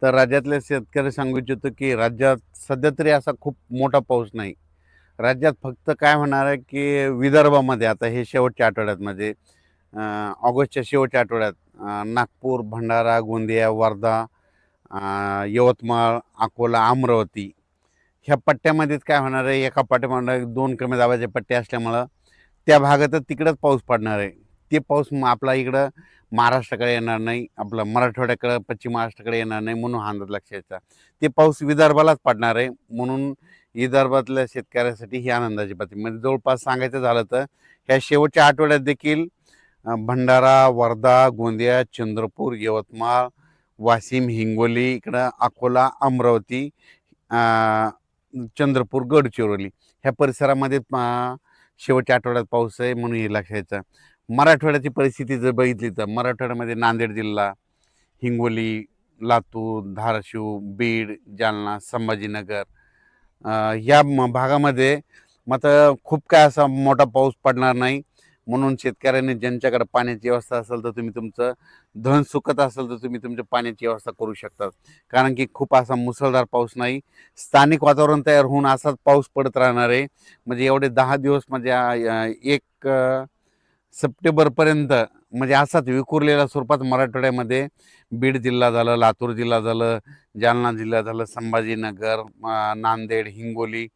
तर राज्यातले शेतकरी सांगू इच्छितो की राज्यात सध्या तरी असा खूप मोठा पाऊस नाही. राज्यात फक्त काय होणार आहे की विदर्भामध्ये आता हे शेवटच्या आठवड्यात म्हणजे ऑगस्टच्या शेवटच्या आठवड्यात नागपूर, भंडारा, गोंदिया, वर्धा, यवतमाळ, अकोला, अमरावती ह्या पट्ट्यामध्येच काय होणार आहे, एका पाठोपाठ 2 कमी दाबाचे पट्टे असल्यामुळं त्या भागातच तिकडंच पाऊस पडणार आहे. ते पाऊस मग आपला इकडं महाराष्ट्राकडे येणार नाही, आपलं मराठवाड्याकडं, पश्चिम महाराष्ट्राकडे येणार नाही म्हणून हा अंदाज लक्षात. ते पाऊस विदर्भालाच पडणार आहे म्हणून विदर्भातल्या शेतकऱ्यासाठी ही आनंदाची बातमी. म्हणजे जवळपास सांगायचं झालं तर ह्या शेवटच्या आठवड्यात देखील भंडारा, वर्धा, गोंदिया, चंद्रपूर, यवतमाळ, वाशिम, हिंगोली, इकडं अकोला, अमरावती, चंद्रपूर, गडचिरोली ह्या परिसरामध्ये शेवटच्या आठवड्यात पाऊस आहे म्हणून हे लक्षायचं. मराठवाड्याची परिस्थिती जर बघितली तर मराठवाड्यामध्ये नांदेड जिल्हा, हिंगोली, लातूर, धाराशिव, बीड, जालना, संभाजीनगर या भागामध्ये मात्र खूप काय असा मोठा पाऊस पडणार नाही. म्हणून शेतकऱ्यांनी ज्यांच्याकडे पाण्याची व्यवस्था असेल तर तुम्ही तुमचं धन सुकत असेल तर तुम्ही तुमच्या पाण्याची व्यवस्था करू शकता. कारण की खूप असा मुसळधार पाऊस नाही, स्थानिक वातावरण तयार होऊन असाच पाऊस पडत राहणार आहे. म्हणजे एवढे 10 दिवस म्हणजे 1 सप्टेंबरपर्यंत म्हणजे असाच विखुरलेल्या स्वरूपात मराठवाड्यामध्ये बीड जिल्हा झालं, लातूर जिल्हा झालं, जालना जिल्हा झालं, संभाजीनगर, नांदेड, हिंगोली,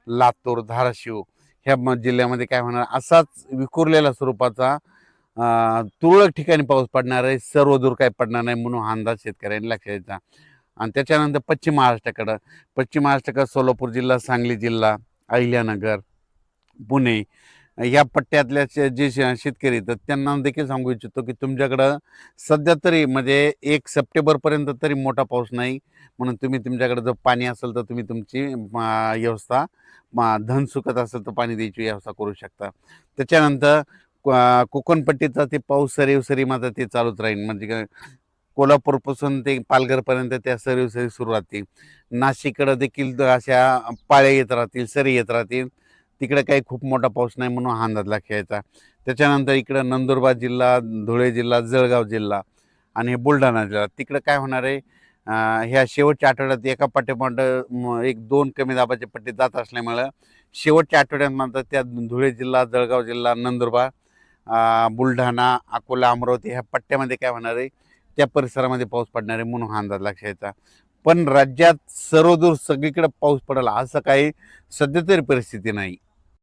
लातूर, धाराशिव ह्या जिल्ह्यामध्ये काय होणार, असाच विखुरलेल्या स्वरूपाचा तुरळक ठिकाणी पाऊस पडणार आहे. सर्वदूर काही पडणार नाही म्हणून हा अंदाज शेतकऱ्यांनी लक्षात घ्यायचा. आणि त्याच्यानंतर पश्चिम महाराष्ट्राकडं सोलापूर जिल्हा, सांगली जिल्हा, अहिल्यानगर, पुणे या पट्ट्यातल्या जे शेतकरी तर त्यांना देखील सांगू इच्छितो की तुमच्याकडं सध्या तरी म्हणजे 1 सप्टेंबरपर्यंत तरी मोठा पाऊस नाही. म्हणून तुम्ही तुमच्याकडे जर पाणी असेल तर तुम्ही तुमची व्यवस्था धन सुकत असेल तर पाणी द्यायची व्यवस्था करू शकता. त्याच्यानंतर कोकणपट्टीचा ते पाऊस सरी मात्र ते चालूच राहील. म्हणजे कोल्हापूरपासून ते पालघरपर्यंत त्या सरी सुरू राहतील. नाशिककडं देखील अशा पाळ्या येत राहतील, सरी येत राहतील. तिकडे काही खूप मोठा पाऊस नाही म्हणून हा अंदाज लक्षात घ्यायचा. त्याच्यानंतर इकडं नंदुरबार जिल्हा, धुळे जिल्हा, जळगाव जिल्हा आणि हे बुलढाणा जिल्हा तिकडं काय होणार आहे, ह्या शेवटच्या आठवड्यात एका पाठोपाठ 1-2 कमी दाबाचे पट्टे जात असल्यामुळं शेवटच्या आठवड्यात मात्र त्या धुळे जिल्हा, जळगाव जिल्हा, नंदुरबार, बुलढाणा, अकोला, अमरावती ह्या पट्ट्यामध्ये काय होणार आहे, त्या परिसरामध्ये पाऊस पडणार आहे म्हणून हा अंदाज लक्षात घ्यायचा. पण राज्यात सर्वदूर सगळीकडे पाऊस पडेल असं काही सध्या तरी परिस्थिती नाही.